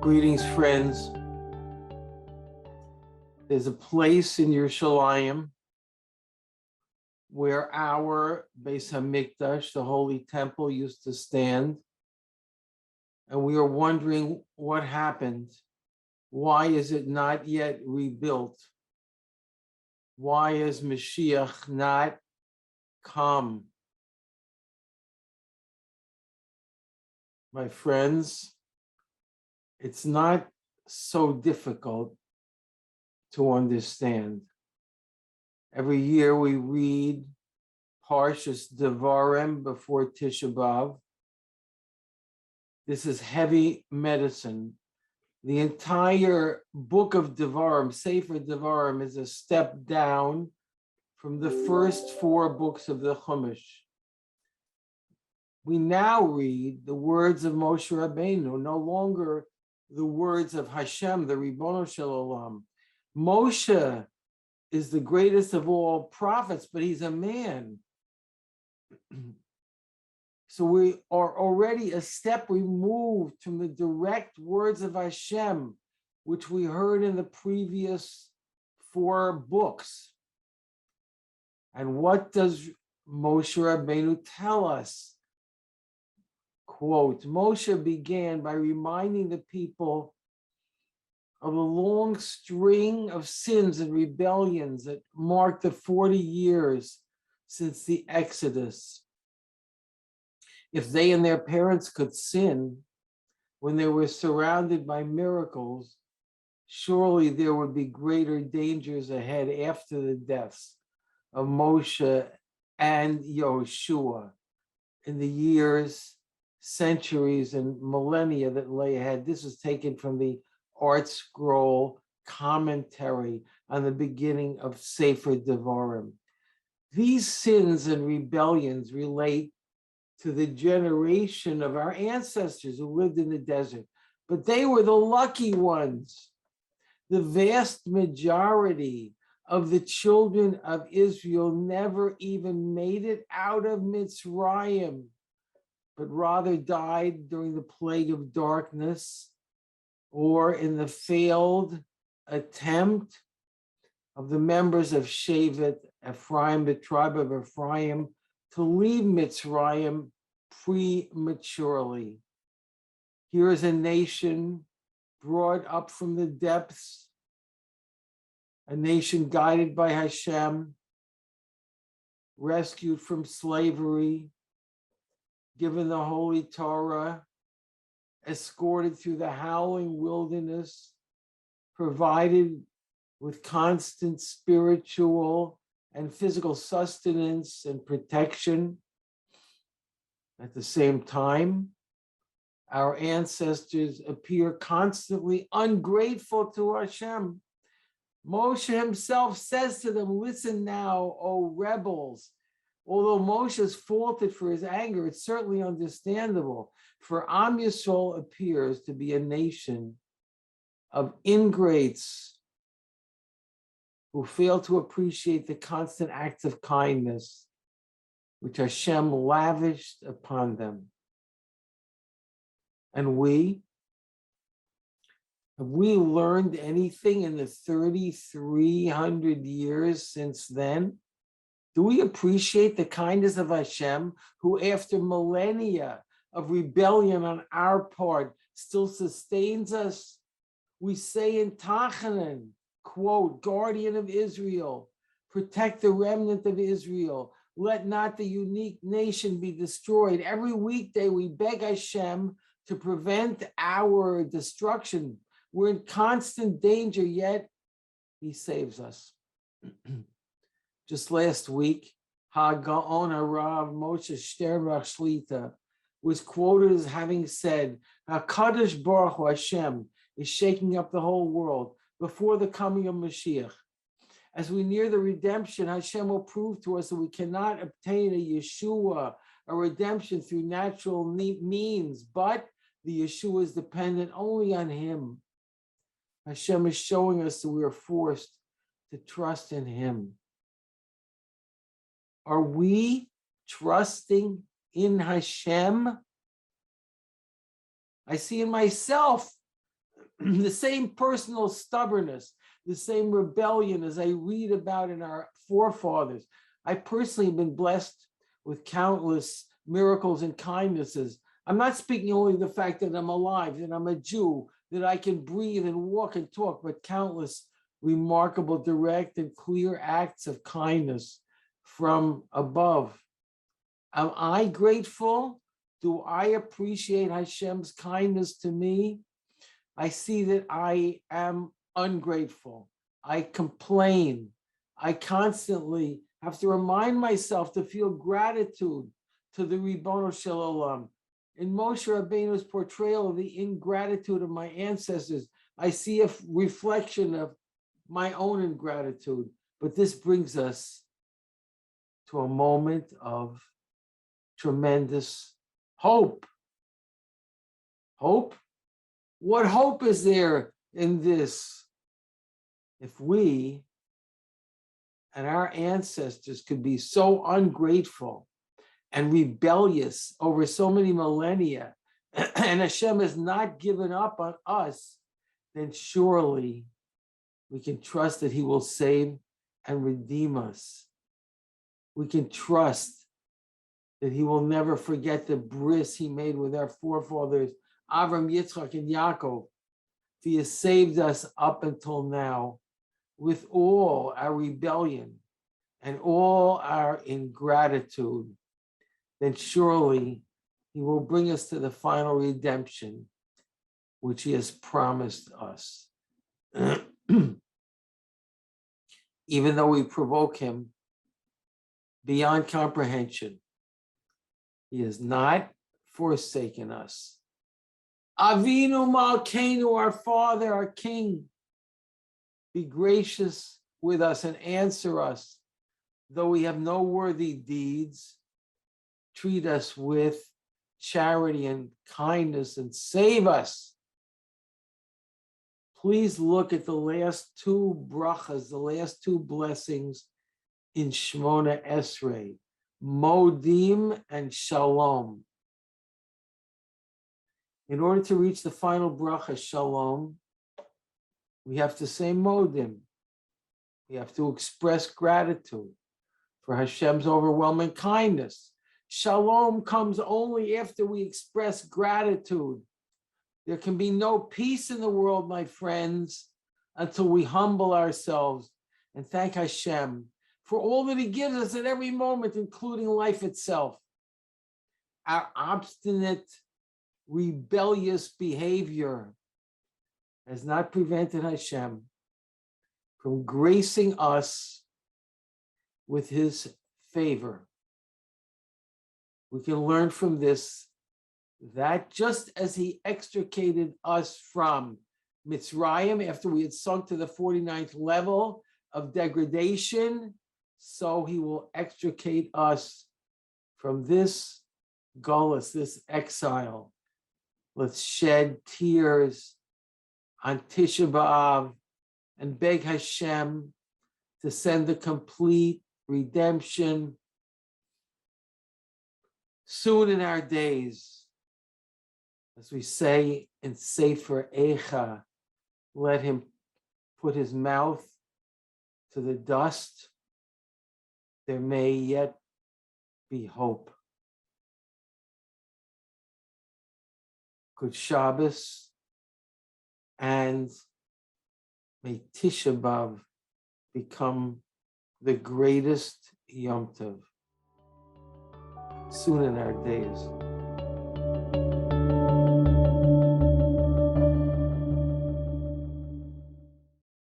Greetings, friends. There's a place in Yerushalayim where our Beis Hamikdash, the Holy Temple, used to stand. And we are wondering what happened. Why is it not yet rebuilt? Why is Mashiach not come? My friends, it's not so difficult to understand. Every year we read Parshas Devarim before Tisha B'Av. This is heavy medicine. The entire book of Devarim, Sefer Devarim, is a step down from the first four books of the Chumash. We now read the words of Moshe Rabbeinu, no longer the words of Hashem, the Ribono Shel Olam. Moshe is the greatest of all prophets, but he's a man. So we are already a step removed from the direct words of Hashem, which we heard in the previous four books. And what does Moshe Rabbeinu tell us? Quote, Moshe began by reminding the people of a long string of sins and rebellions that marked the 40 years since the Exodus. If they and their parents could sin when they were surrounded by miracles, surely there would be greater dangers ahead after the deaths of Moshe and Yoshua in the years, centuries, and millennia that lay ahead. This was taken from the Art Scroll commentary on the beginning of Sefer Devarim. These sins and rebellions relate to the generation of our ancestors who lived in the desert, but they were the lucky ones. The vast majority of the children of Israel never even made it out of Mitzrayim, but rather died during the plague of darkness or in the failed attempt of the members of Shevet Ephraim, the tribe of Ephraim, to leave Mitzrayim prematurely. Here is a nation brought up from the depths, a nation guided by Hashem, rescued from slavery, given the Holy Torah, escorted through the howling wilderness, provided with constant spiritual and physical sustenance and protection. At the same time, our ancestors appear constantly ungrateful to Hashem. Moshe himself says to them, listen now, O rebels. Although Moshe is faulted for his anger, it's certainly understandable, for Am Yisrael appears to be a nation of ingrates who fail to appreciate the constant acts of kindness which Hashem lavished upon them. And have we learned anything in the 3,300 years since then? Do we appreciate the kindness of Hashem, who after millennia of rebellion on our part still sustains us? We say in Tachanan, quote, guardian of Israel, protect the remnant of Israel, let not the unique nation be destroyed. Every weekday we beg Hashem to prevent our destruction. We're in constant danger, yet he saves us. Just last week, HaGaon HaRav Moshe Sternbach Shlita was quoted as having said, HaKadosh Baruch Hu Hashem is shaking up the whole world before the coming of Mashiach. As we near the redemption, Hashem will prove to us that we cannot obtain a Yeshua, a redemption through natural means, but the Yeshua is dependent only on him. Hashem is showing us that we are forced to trust in him. Are we trusting in Hashem? I see in myself the same personal stubbornness, the same rebellion as I read about in our forefathers. I personally have been blessed with countless miracles and kindnesses. I'm not speaking only of the fact that I'm alive, that I'm a Jew, that I can breathe and walk and talk, but countless remarkable, direct, and clear acts of kindness from above. Am I grateful? Do I appreciate Hashem's kindness to me? I see that I am ungrateful. I complain. I constantly have to remind myself to feel gratitude to the Ribbono Shel Olam. In Moshe Rabbeinu's portrayal of the ingratitude of my ancestors, I see a reflection of my own ingratitude. But this brings us to a moment of tremendous hope. Hope? What hope is there in this? If we and our ancestors could be so ungrateful and rebellious over so many millennia, and Hashem has not given up on us, then surely we can trust that he will save and redeem us. We can trust that he will never forget the bris he made with our forefathers, Avram, Yitzchak, and Yaakov. He has saved us up until now with all our rebellion and all our ingratitude, then surely he will bring us to the final redemption, which he has promised us. Even though we provoke him beyond comprehension, he has not forsaken us. Avinu Malkeinu, our Father, our King, be gracious with us and answer us. Though we have no worthy deeds, treat us with charity and kindness and save us. Please look at the last two brachas, the last two blessings in Shemona Esrei, Modim and Shalom. In order to reach the final bracha, Shalom, we have to say Modim. We have to express gratitude for Hashem's overwhelming kindness. Shalom comes only after we express gratitude. There can be no peace in the world, my friends, until we humble ourselves and thank Hashem for all that he gives us at every moment, including life itself. Our obstinate, rebellious behavior has not prevented Hashem from gracing us with his favor. We can learn from this that just as he extricated us from Mitzrayim after we had sunk to the 49th level of degradation, so he will extricate us from this gullus, this exile. Let's shed tears on Tisha B'Av and beg Hashem to send the complete redemption soon in our days. As we say in Sefer Eicha, let him put his mouth to the dust. There may yet be hope. Good Shabbos, and may Tisha B'Av become the greatest Yom Tov soon in our days.